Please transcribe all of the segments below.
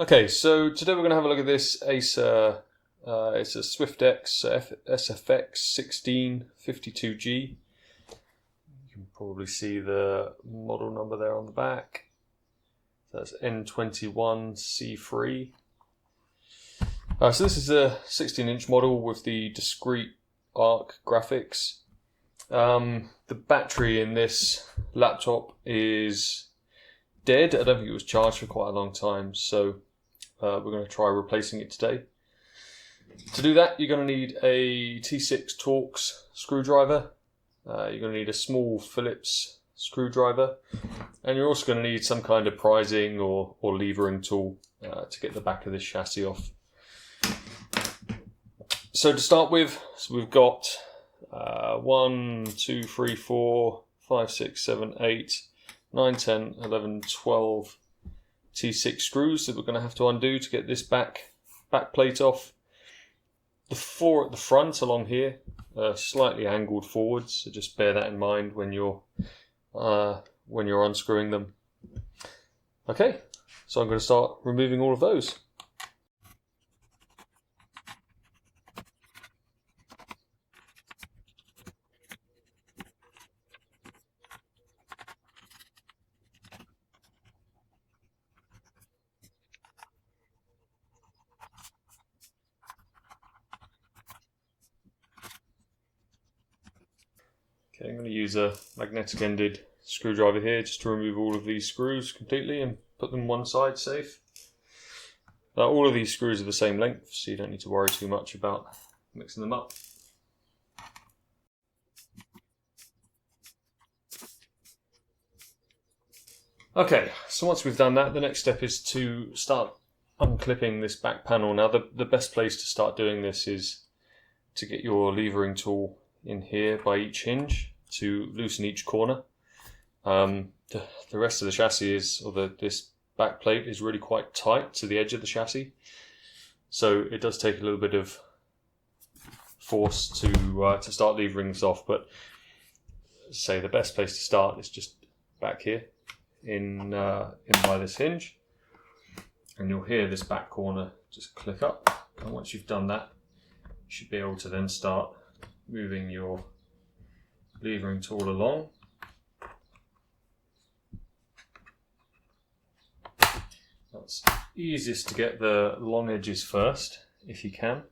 Okay, so today we're going to have a look at this Acer Swift X SFX16-52G. You can probably see the model number there on the back. That's N21C3. So this is a 16-inch model with the discrete arc graphics. The battery in this laptop is dead. I don't think it was charged for quite a long time, so we're going to try replacing it today. To do that, you're going to need a T6 Torx screwdriver. You're going to need a small Phillips screwdriver, and you're also going to need some kind of prizing or levering tool to get the back of this chassis off. So to start with, we've got 1, 2, 3, 4, 5, 6, 7, 8, 9, 10, 11, 12 T6 screws that we're going to have to undo to get this back plate off. The 4 at the front along here are slightly angled forwards, so just bear that in mind when you're unscrewing them. Okay, so I'm going to start removing all of those. Okay, I'm going to use a magnetic ended screwdriver here just to remove all of these screws completely and put them one side safe. Now, all of these screws are the same length, so you don't need to worry too much about mixing them up. Okay, so once we've done that, the next step is to start unclipping this back panel. Now, the best place to start doing this is to get your levering tool in here by each hinge to loosen each corner. The rest of the chassis this back plate is really quite tight to the edge of the chassis, so it does take a little bit of force to start levering this off. But say the best place to start is just back here in by this hinge, and you'll hear this back corner just click up. And once you've done that, you should be able to then start moving your levering tool along. It's easiest to get the long edges first, if you can.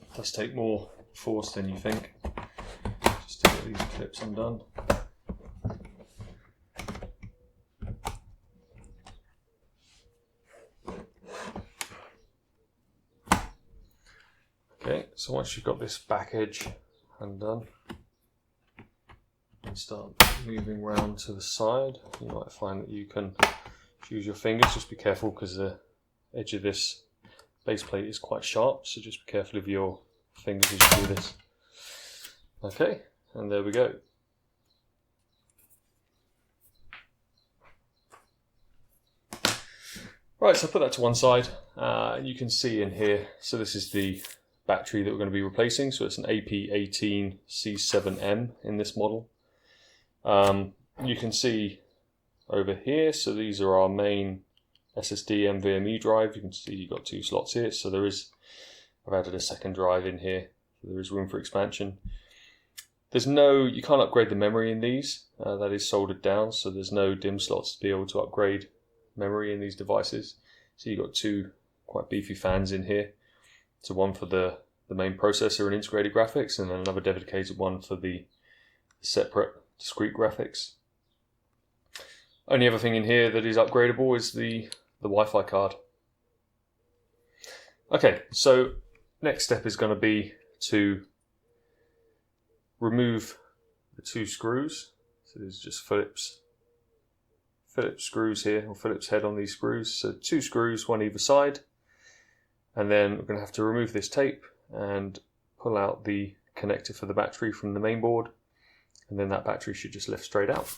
It does take more force than you think, just to get these clips undone. Okay, so once you've got this back edge undone, and start moving round to the side, you might find that you can use your fingers. Just be careful because the edge of this base plate is quite sharp, so just be careful of your fingers as you do this. Okay, and there we go. Right, so I put that to one side, and you can see in here, so this is the battery that we're going to be replacing, so it's an AP18C7M in this model. You can see over here, so these are our main SSD NVMe drive. You can see you've got 2 slots here, so I've added a second drive in here, so there is room for expansion. You can't upgrade the memory in these, that is soldered down, so there's no DIMM slots to be able to upgrade memory in these devices. So you've got 2 quite beefy fans in here. So one for the main processor and integrated graphics, and then another dedicated one for the separate discrete graphics. Only other thing in here that is upgradable is the Wi-Fi card. Okay, so next step is going to be to remove the 2 screws. So there's just Phillips screws here, or Phillips head on these screws. So 2 screws, one either side. And then we're going to have to remove this tape and pull out the connector for the battery from the main board. And then that battery should just lift straight out.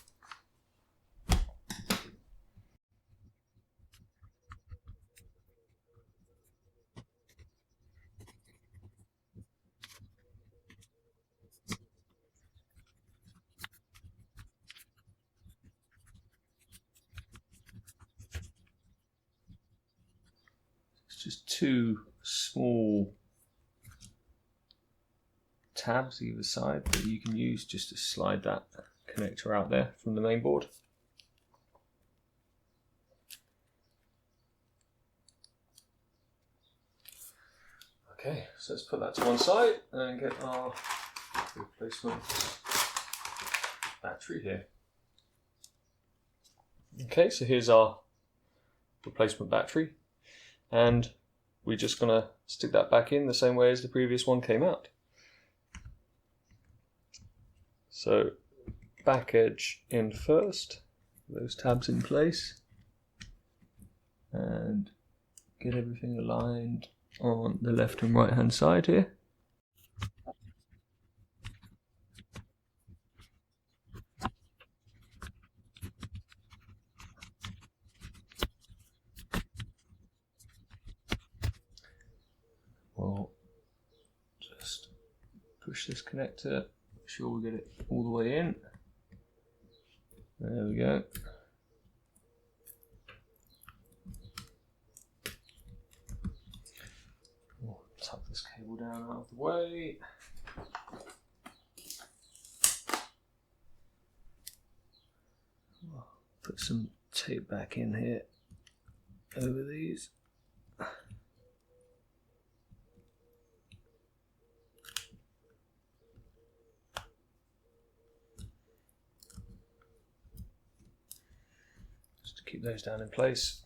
just two small tabs either side that you can use just to slide that connector out there from the main board. Okay, so let's put that to one side and get our replacement battery here. Okay, so here's our replacement battery, and we're just going to stick that back in the same way as the previous one came out. So back edge in first, those tabs in place, and get everything aligned on the left and right hand side here. We'll just push this connector, make sure we get it all the way in. There we go. We'll tuck this cable down out of the way. Put some tape back in here over these. Keep those down in place.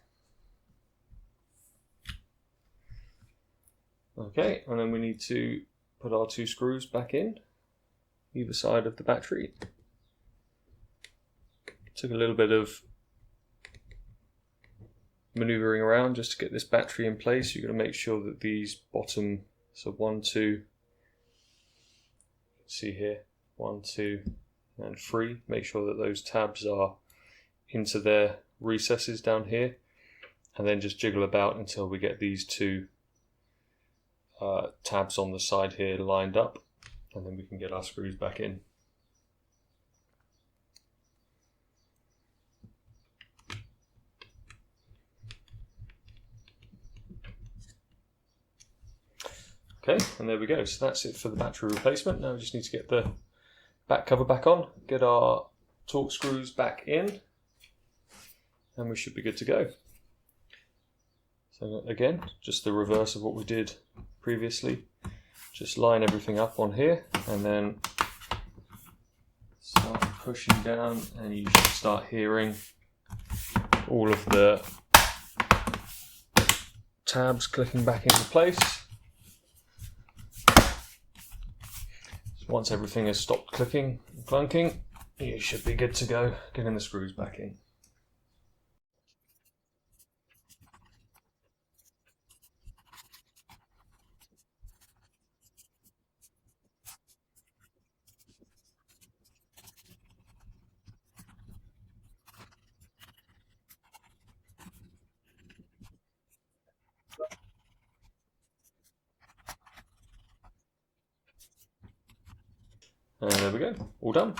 Okay, and then we need to put our two screws back in either side of the battery. Took a little bit of maneuvering around just to get this battery in place. You've got to make sure that these bottom, so 1, 2, see here, 1, 2 and 3, make sure that those tabs are into their recesses down here, and then just jiggle about until we get these two tabs on the side here lined up, and then we can get our screws back in. Okay, and there we go. So that's it for the battery replacement. Now we just need to get the back cover back on, get our torque screws back in, and we should be good to go. So again, just the reverse of what we did previously. Just line everything up on here and then start pushing down, and you should start hearing all of the tabs clicking back into place. So once everything has stopped clicking and clunking, you should be good to go, getting the screws back in. And there we go, all done.